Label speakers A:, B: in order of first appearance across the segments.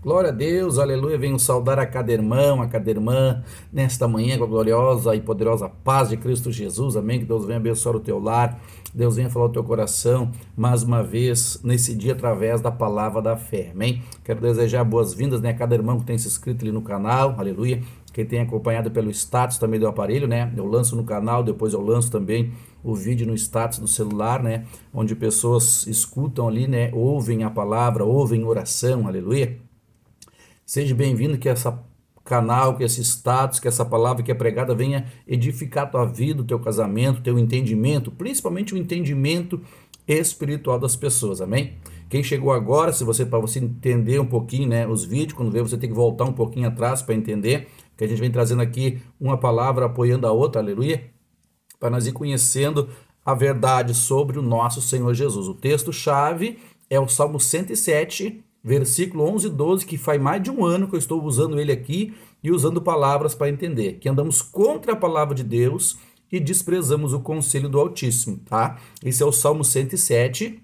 A: Glória a Deus, aleluia. Venho saudar a cada irmão, a cada irmã, nesta manhã com a gloriosa e poderosa paz de Cristo Jesus. Amém. Que Deus venha abençoar o teu lar, Deus venha falar o teu coração, mais uma vez, nesse dia, através da palavra da fé. Amém. Quero desejar boas-vindas, né, a cada irmão que tem se inscrito ali no canal, aleluia. Quem tem acompanhado pelo status também do aparelho, né? Eu lanço no canal, depois eu lanço também o vídeo no status do celular, né? Onde pessoas escutam ali, né? Ouvem a palavra, ouvem oração, aleluia. Seja bem-vindo, que esse canal, que esse status, que essa palavra que é pregada venha edificar a tua vida, o teu casamento, o teu entendimento, principalmente o entendimento espiritual das pessoas, amém? Quem chegou agora, para você entender um pouquinho, né, os vídeos, quando vê, você tem que voltar um pouquinho atrás para entender, que a gente vem trazendo aqui uma palavra apoiando a outra, aleluia, para nós ir conhecendo a verdade sobre o nosso Senhor Jesus. O texto-chave é o Salmo 107, versículo 11 e 12, que faz mais de um ano que eu estou usando ele aqui e usando palavras para entender, que andamos contra a palavra de Deus e desprezamos o conselho do Altíssimo, tá? Esse é o Salmo 107,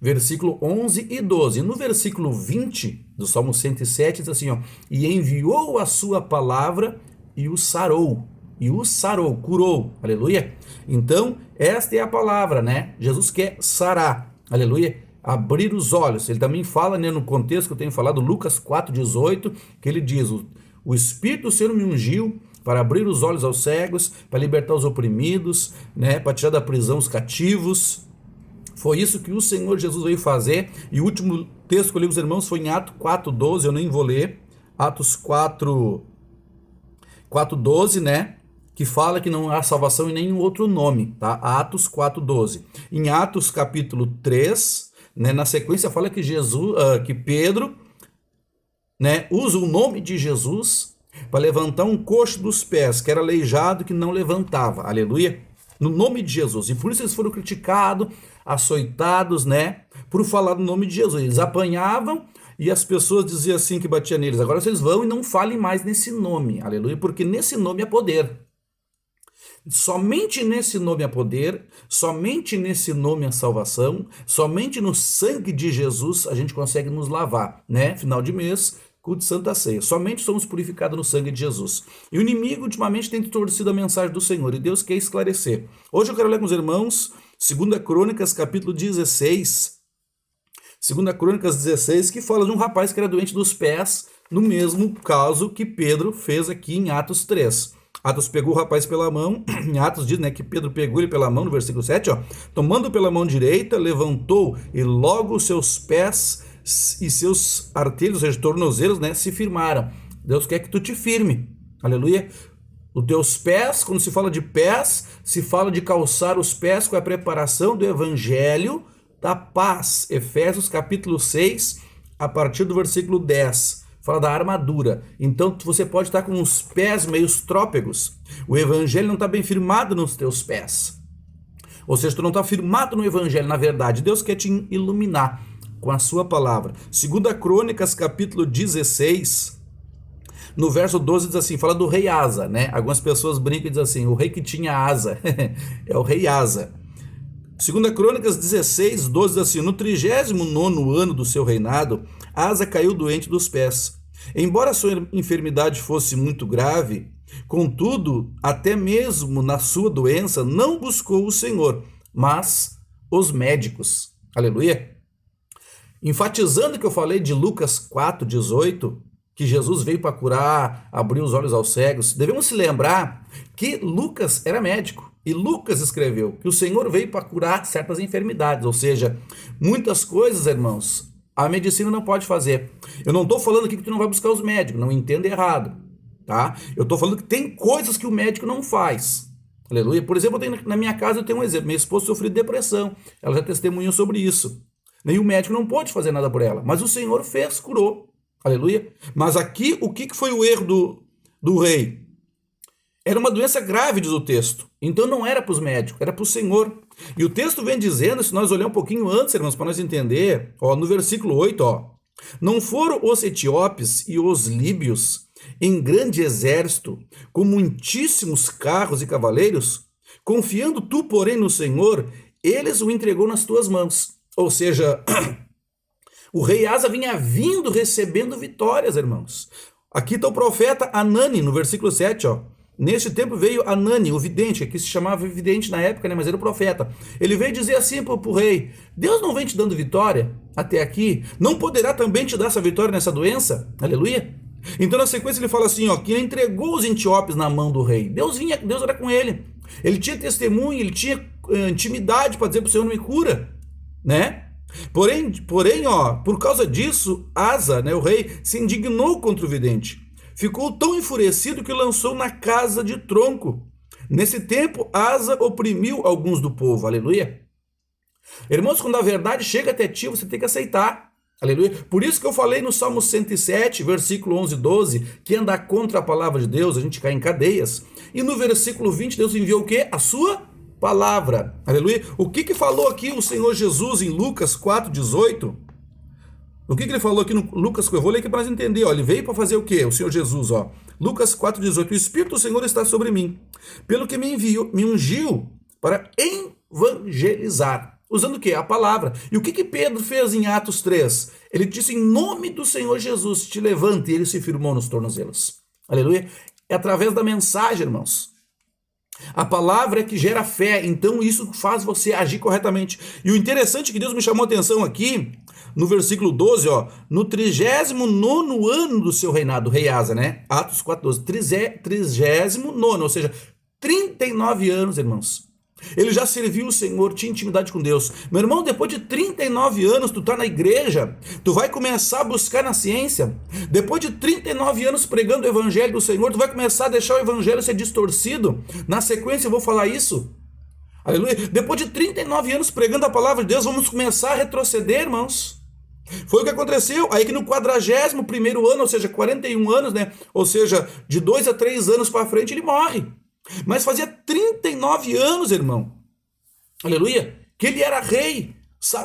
A: versículo 11 e 12. No versículo 20 do Salmo 107 diz assim, ó, e enviou a sua palavra e o sarou, curou, aleluia. Então, esta é a palavra, né? Jesus quer sarar, aleluia, abrir os olhos. Ele também fala, né, no contexto que eu tenho falado, Lucas 4,18, que ele diz, o Espírito do Senhor me ungiu para abrir os olhos aos cegos, para libertar os oprimidos, né, para tirar da prisão os cativos. Foi isso que o Senhor Jesus veio fazer. E o último texto que eu li com os irmãos foi em Atos 4,12, eu nem vou ler. Atos 4,12, né? Que fala que não há salvação em nenhum outro nome, tá? Atos 4,12. Em Atos capítulo 3, né, na sequência fala que que Pedro, né, usa o nome de Jesus para levantar um coxo dos pés, que era aleijado, que não levantava, aleluia, no nome de Jesus. E por isso eles foram criticados, açoitados, né, por falar no nome de Jesus. Eles apanhavam e as pessoas diziam assim que batia neles, agora vocês vão e não falem mais nesse nome, aleluia, porque nesse nome há poder. Somente nesse nome há poder, somente nesse nome há salvação, somente no sangue de Jesus a gente consegue nos lavar, né? Final de mês, culto de Santa Ceia. Somente somos purificados no sangue de Jesus. E o inimigo ultimamente tem distorcido a mensagem do Senhor e Deus quer esclarecer. Hoje eu quero ler com os irmãos 2 Crônicas, capítulo 16. 2 Crônicas 16, que fala de um rapaz que era doente dos pés, no mesmo caso que Pedro fez aqui em Atos 3. Atos pegou o rapaz pela mão, em Atos diz, né, que Pedro pegou ele pela mão, no versículo 7, ó, tomando pela mão direita, levantou e logo os seus pés e seus artelhos, ou seja, tornozelos, né, se firmaram. Deus quer que tu te firme, aleluia. Os teus pés, quando se fala de pés, se fala de calçar os pés com a preparação do evangelho da paz. Efésios capítulo 6, a partir do versículo 10. Fala da armadura. Então você pode estar com os pés meio trópegos. O evangelho não está bem firmado nos teus pés. Ou seja, tu não está firmado no evangelho, na verdade. Deus quer te iluminar com a sua palavra. 2 Crônicas, capítulo 16, no verso 12 diz assim, fala do rei Asa, né? Algumas pessoas brincam e dizem assim, o rei que tinha asa, é o rei Asa. 2 Crônicas 16, 12 diz assim, no 39º ano do seu reinado, Asa caiu doente dos pés. Embora sua enfermidade fosse muito grave, contudo, até mesmo na sua doença, não buscou o Senhor, mas os médicos. Aleluia! Enfatizando que eu falei de Lucas 4,18, que Jesus veio para curar, abrir os olhos aos cegos, devemos se lembrar que Lucas era médico. E Lucas escreveu que o Senhor veio para curar certas enfermidades, ou seja, muitas coisas, irmãos, a medicina não pode fazer. Eu não estou falando aqui que tu não vai buscar os médicos, não entenda errado, tá? Eu estou falando que tem coisas que o médico não faz. Aleluia. Por exemplo, na minha casa eu tenho um exemplo. Minha esposa sofreu de depressão, ela já testemunhou sobre isso. Nem o médico não pôde fazer nada por ela, mas o Senhor fez, curou. Aleluia. Mas aqui, o que foi o erro do rei? Era uma doença grave, diz o texto. Então não era para os médicos, era para o Senhor. E o texto vem dizendo, se nós olharmos um pouquinho antes, irmãos, para nós entender, ó, no versículo 8, ó, não foram os etíopes e os líbios em grande exército, com muitíssimos carros e cavaleiros? Confiando tu, porém, no Senhor, eles o entregou nas tuas mãos. Ou seja, O rei Asa vinha vindo recebendo vitórias, irmãos. Aqui está o profeta Anani, no versículo 7, ó. Neste tempo veio Anani, o vidente, que se chamava vidente na época, né, mas era o profeta. Ele veio dizer assim para o rei: Deus não vem te dando vitória até aqui? Não poderá também te dar essa vitória nessa doença? Aleluia. Então na sequência ele fala assim, ó, que ele entregou os etíopes na mão do rei. Deus era com ele. Ele tinha testemunho, ele tinha intimidade para dizer para o Senhor: me cura, né? Porém, ó, por causa disso, Asa, né, o rei, se indignou contra o vidente. Ficou tão enfurecido que lançou na casa de tronco. Nesse tempo, Asa oprimiu alguns do povo. Aleluia. Irmãos, quando a verdade chega até ti, você tem que aceitar. Aleluia. Por isso que eu falei no Salmo 107, versículo 11 e 12, que andar contra a palavra de Deus, a gente cai em cadeias. E no versículo 20, Deus enviou o quê? A sua palavra. Aleluia. O que falou aqui o Senhor Jesus em Lucas 4,18? O que ele falou aqui no Lucas? Eu vou ler aqui para nós entender. Ó, ele veio para fazer o quê? O Senhor Jesus, ó. Lucas 4,18. O Espírito do Senhor está sobre mim, pelo que me ungiu para evangelizar. Usando o quê? A palavra. E o que Pedro fez em Atos 3? Ele disse: em nome do Senhor Jesus, te levante. E ele se firmou nos tornozelos. Aleluia. É através da mensagem, irmãos. A palavra é que gera fé, então isso faz você agir corretamente. E o interessante é que Deus me chamou a atenção aqui, no versículo 12, ó, no 39º ano do seu reinado, rei Asa, né? Atos 4:12, 39º, ou seja, 39 anos, irmãos. Ele já serviu o Senhor, tinha intimidade com Deus. Meu irmão, depois de 39 anos, tu tá na igreja, tu vai começar a buscar na ciência. Depois de 39 anos pregando o evangelho do Senhor, tu vai começar a deixar o evangelho ser distorcido. Na sequência eu vou falar isso. Aleluia. Depois de 39 anos pregando a palavra de Deus, vamos começar a retroceder, irmãos. Foi o que aconteceu. Aí que no 41º ano, ou seja, 41 anos, né? Ou seja, de 2 a 3 anos para frente, ele morre. Mas fazia 39 anos, irmão, aleluia, que ele era rei,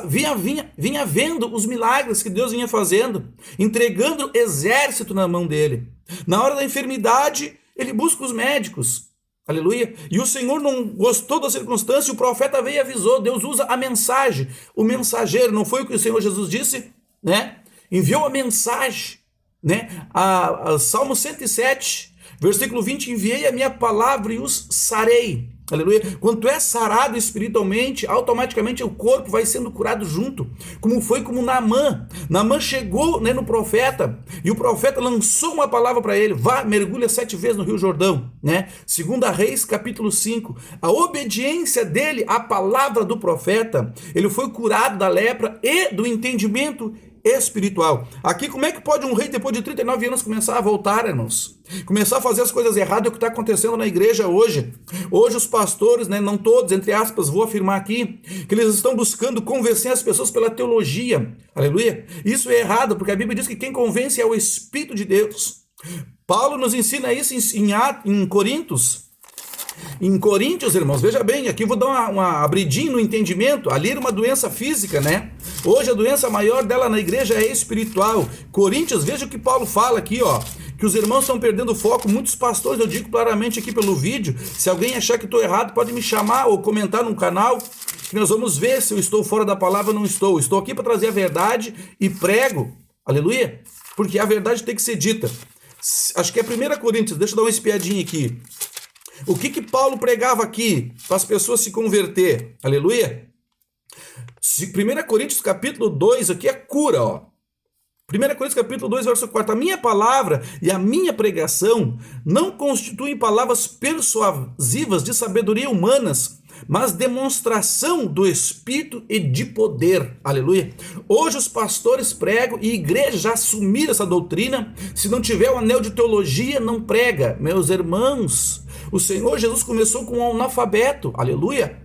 A: vinha vendo os milagres que Deus vinha fazendo, entregando exército na mão dele. Na hora da enfermidade, ele busca os médicos, aleluia, e o Senhor não gostou da circunstância, o profeta veio e avisou. Deus usa a mensagem, o mensageiro. Não foi o que o Senhor Jesus disse, né? Enviou a mensagem, né? A Salmo 107, versículo 20, enviei a minha palavra e os sarei. Aleluia. Quando tu é sarado espiritualmente, automaticamente o corpo vai sendo curado junto. Como foi como Naamã. Naamã chegou, né, no profeta, e o profeta lançou uma palavra para ele: vá, mergulha 7 vezes no Rio Jordão, né? 2 Reis, capítulo 5. A obediência dele à palavra do profeta, ele foi curado da lepra e do entendimento espiritual. Aqui, como é que pode um rei, depois de 39 anos, começar a voltar, irmãos? Começar a fazer as coisas erradas? É o que está acontecendo na igreja hoje. Hoje os pastores, né, não todos, entre aspas, vou afirmar aqui, que eles estão buscando convencer as pessoas pela teologia. Aleluia. Isso é errado, porque a Bíblia diz que quem convence é o Espírito de Deus. Paulo nos ensina isso em Coríntios. Em Coríntios, irmãos, veja bem, aqui eu vou dar uma abridinha no entendimento. Ali era uma doença física, né? Hoje a doença maior dela na igreja é espiritual. Coríntios, veja o que Paulo fala aqui, ó, que os irmãos estão perdendo o foco. Muitos pastores, eu digo claramente aqui pelo vídeo, se alguém achar que estou errado, pode me chamar ou comentar no canal, que nós vamos ver se eu estou fora da palavra ou não estou. Estou aqui para trazer a verdade e prego, aleluia, porque a verdade tem que ser dita. Acho que é 1 Coríntios, deixa eu dar uma espiadinha aqui. O que Paulo pregava aqui para as pessoas se converter? Aleluia. 1 Coríntios capítulo 2, aqui é cura, ó. 1 Coríntios capítulo 2, verso 4. A minha palavra e a minha pregação não constituem palavras persuasivas de sabedoria humanas, mas demonstração do Espírito e de poder. Aleluia. Hoje os pastores pregam e igrejas já assumiram essa doutrina. Se não tiver o anel de teologia, não prega. Meus irmãos, o Senhor Jesus começou com um analfabeto. Aleluia.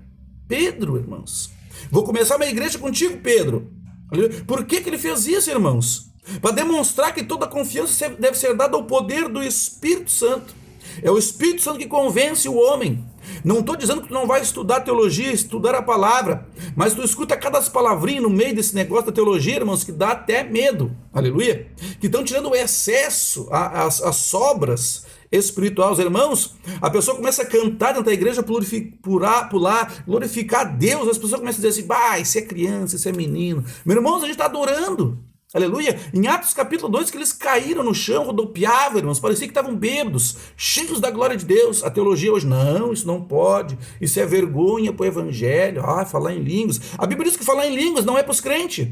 A: Pedro, irmãos. Vou começar minha igreja contigo, Pedro. Aleluia. Por que ele fez isso, irmãos? Para demonstrar que toda confiança deve ser dada ao poder do Espírito Santo. É o Espírito Santo que convence o homem. Não estou dizendo que tu não vai estudar teologia, estudar a palavra, mas tu escuta cada palavrinha no meio desse negócio da teologia, irmãos, que dá até medo, aleluia, que estão tirando o excesso, as sobras espirituais, irmãos. A pessoa começa a cantar dentro da igreja, pular, glorificar a Deus, as pessoas começam a dizer assim: bah, isso é criança, isso é menino. Meus irmãos, a gente está adorando. Aleluia. Em Atos capítulo 2, que eles caíram no chão, rodopiavam, irmãos, parecia que estavam bêbados, cheios da glória de Deus. A teologia hoje, não, isso não pode, isso é vergonha para o evangelho, falar em línguas. A Bíblia diz que falar em línguas não é para os crentes.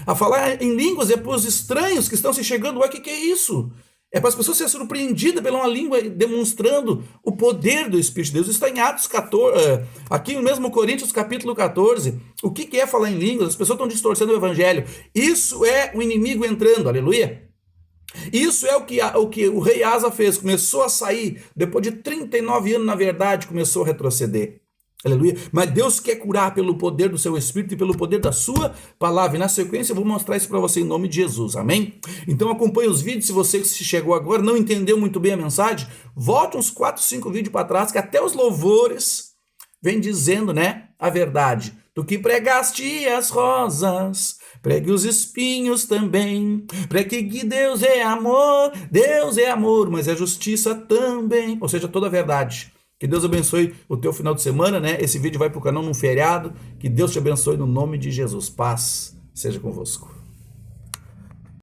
A: A falar em línguas é para os estranhos que estão se chegando, o que é isso? É para as pessoas serem surpreendidas pela uma língua demonstrando o poder do Espírito de Deus. Isso está em Atos 14, aqui no mesmo Coríntios capítulo 14. O que é falar em línguas? As pessoas estão distorcendo o evangelho. Isso é o inimigo entrando, aleluia. Isso é o que o rei Asa fez, começou a sair, depois de 39 anos, na verdade, começou a retroceder. Aleluia. Mas Deus quer curar pelo poder do seu Espírito e pelo poder da sua palavra. E na sequência eu vou mostrar isso para você em nome de Jesus. Amém? Então acompanhe os vídeos. Se você chegou agora não entendeu muito bem a mensagem, volte uns 4, 5 vídeos para trás, que até os louvores vem dizendo, né, a verdade. Tu que pregaste as rosas, pregue os espinhos também. Pregue que Deus é amor, mas é justiça também. Ou seja, toda a verdade. Que Deus abençoe o teu final de semana, né? Esse vídeo vai para o canal num feriado. Que Deus te abençoe no nome de Jesus. Paz seja convosco.